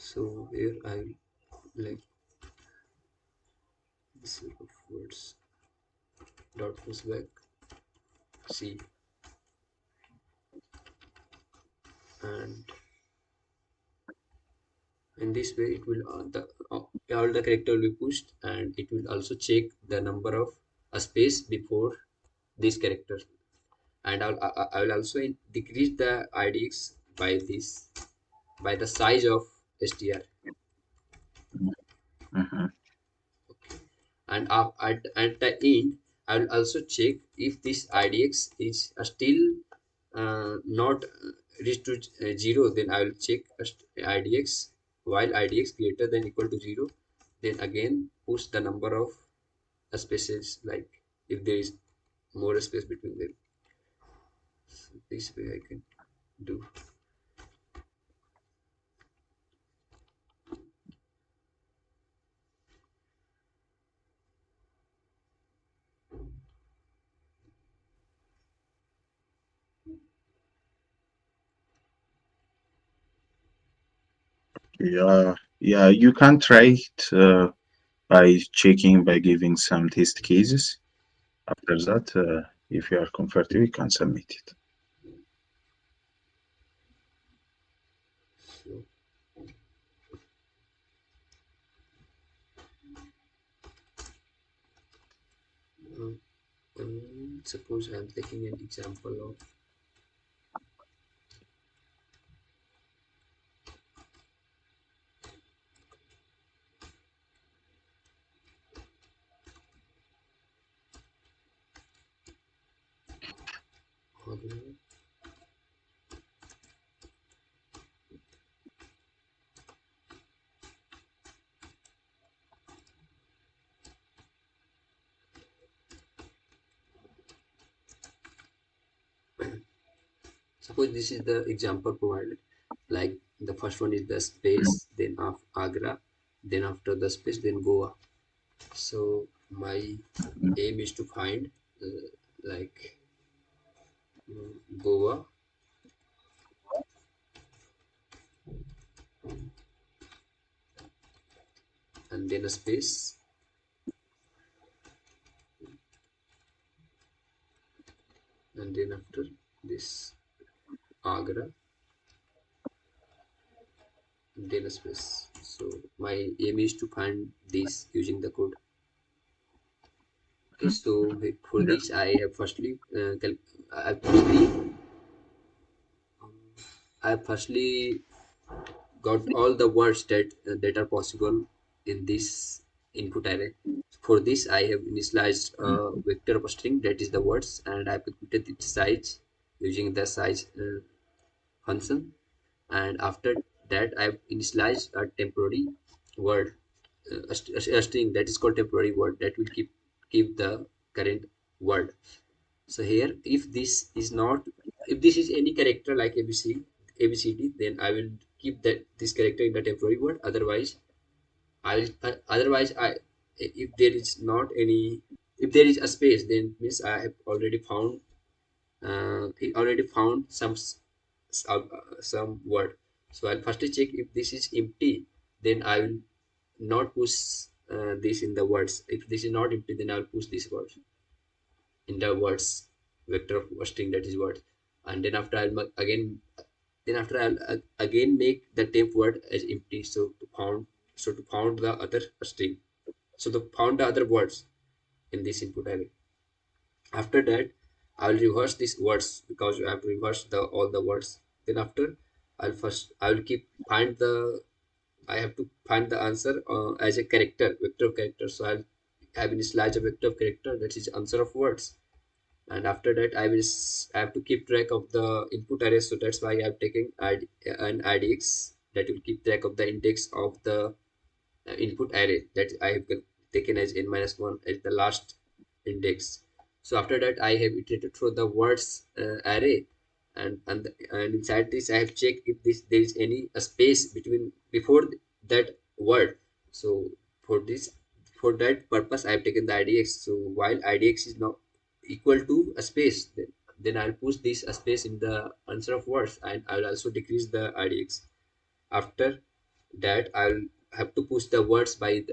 So here I will like this set of words dot push back C, and in this way it will all the character will be pushed, and it will also check the number of a space before this character, and I will also decrease the IDX by this by the size of str. Mm-hmm. And at the end I will also check if this IDX is still not reached to 0, then I will check IDX. While IDX greater than equal to 0, then again push the number of spaces, like if there is more space between them. So this way I can do. Yeah, yeah, you can try it by checking by giving some test cases. After that, if you are comfortable, you can submit it. So suppose I am taking an example of Agra. Suppose this is the example provided. Like the first one is the space, then of Agra, then after the space, then Goa. So my aim is to find like Goa, and then a space, and then after this Agra, and then a space. So my aim is to find this using the code. Okay, so for Yeah. this I have firstly I firstly um, I firstly got all the words that are possible in this input array. For this, I have initialized a vector of a string, that is the words, and I have computed its size using the size function. And after that, I have initialized a temporary word, a string that is called temporary word, that will keep the current word. So here, if this is any character like ABCD, then I will keep that this character in the temporary word. Otherwise, if there is not any, if there is a space, then means I have already found, it already found some word. So I'll firstly check if this is empty, then I will not push this in the words. If this is not empty, then I'll push this word in the words vector of a string, that is words. And then after I'll again make the temp word as empty, so to found the other string, so to found the other words in this input array. After that, I will reverse these words because I have reversed the all the words. Then after, I will keep find the I have to find the answer as a character, vector of character. So I'll have initialize a vector of character, that is answer of words. And after that I have to keep track of the input array, so that's why I'm taking an IDX that will keep track of the index of the input array that I have taken as n minus 1 as the last index. So after that I have iterated through the words array, and inside this I have checked if there is any a space between before that word. So for this for that purpose I have taken the IDX. So while IDX is now equal to a space, then I'll push this a space in the answer of words, and I'll also decrease the IDX. After that I'll have to push the words by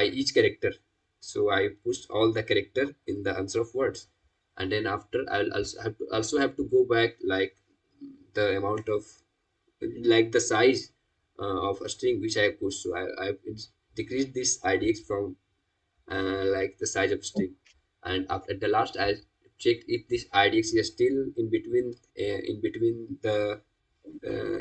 each character. So I pushed all the character in the answer of words, and then after I'll also have to go back like the amount of like the size of a string which I pushed. So I've decreased this IDX from like the size of string, and after the last I checked if this IDX is still in between the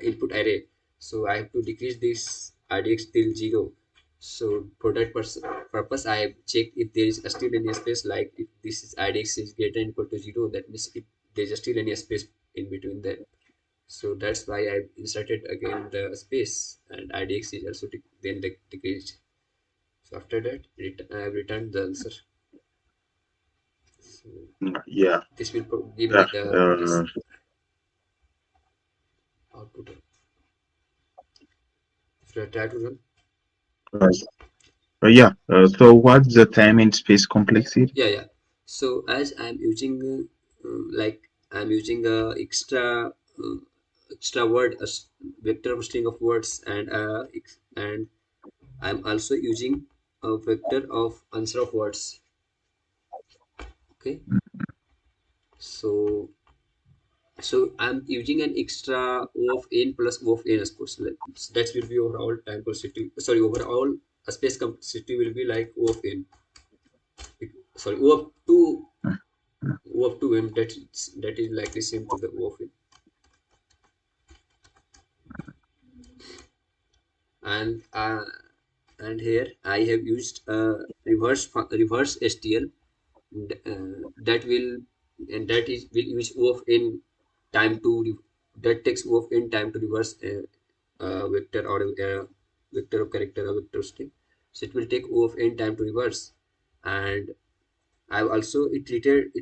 input array. So I have to decrease this IDX till 0. So for that purpose, I have checked if there is still any space, like if this is IDX is greater than equal to 0, that means if there's still any space in between them. So that's why I inserted again the space, and IDX is also then decreased. So after that, I have returned the answer. So Yeah, this will give me yeah. the output. If I try to run, Uh, yeah. So what's the time and space complexity? yeah. So as I'm using like I'm using a extra word, vector of string of words, and I'm also using a vector of answer of words. Okay, so I'm using an extra O of n plus O of n, of course. That will be overall time complexity. Sorry, overall space complexity will be like O of n. Sorry, O of 2 n. That is likely same to the O of n. And here I have used reverse STL, that will and that is will use O of n time to that takes O of n time to reverse vector or a vector of character or vector string. So it will take O of n time to reverse, and I've also iterated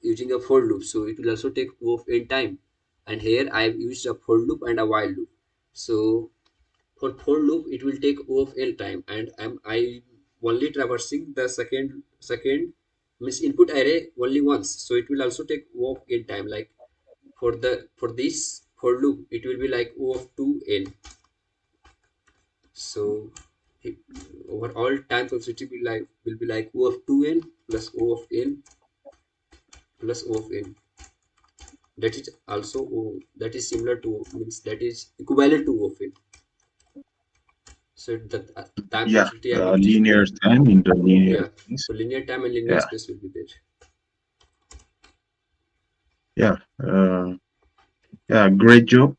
using a for loop. So it will also take O of n time, and here I've used a for loop and a while loop. So for loop it will take O of L time, and I only traversing the second means input array only once, so it will also take O of N time. Like for this for loop it will be like O of 2n. So it, overall time complexity will be like O of 2n plus O of n plus O of n. That is also that is similar to, means that is equivalent to O of n. So the time Yeah, complexity I will just linear time in the linear yeah. space. So linear time and linear Yeah, space will be there. yeah, yeah. Great job.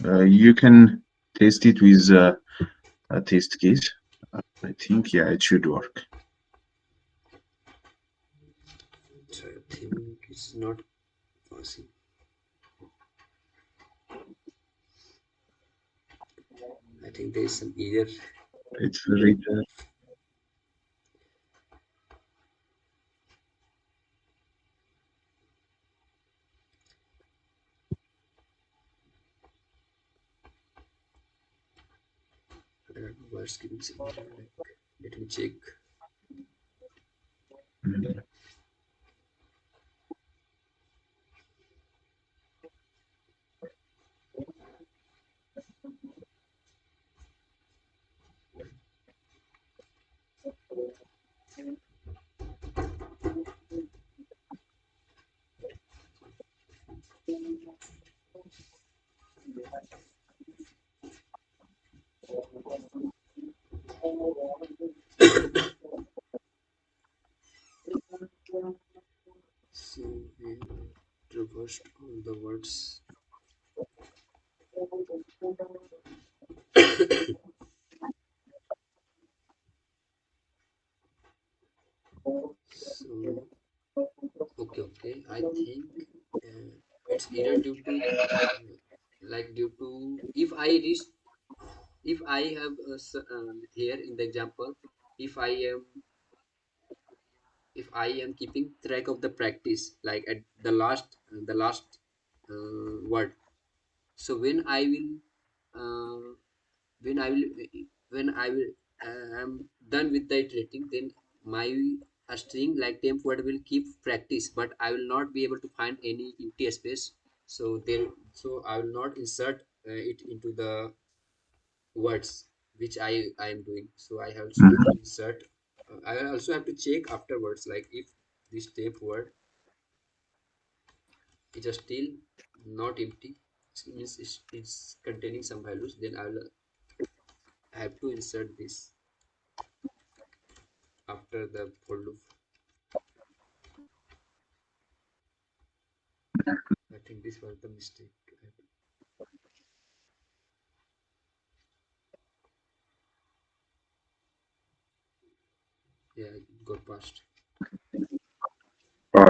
You can test it with a test case. I think yeah, it should work. So I think it's not passing. I think there is some error. It's very I don't know what's giving some error. Like, let me check. mm, So we reversed all the words. So okay. I think uh, it's either due to due to if I have here in the example, if I am keeping track of the practice, like at the last word. So when I will when I will am done with the iterating, then my string like temp word will keep practice, but I will not be able to find any empty space. So I will not insert it into the words which I am doing. So I also have to Mhm. insert. I will also have to check afterwards, like if this temp word is still not empty, it means it's containing some values. Then I will have to insert this after the for loop. I think this was the mistake. Yeah, I got past.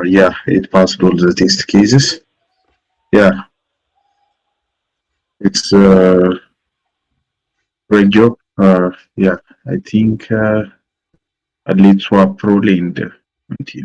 Yeah, it passed all the test cases. Yeah, it's a great job. Yeah, I think let's swap rolling until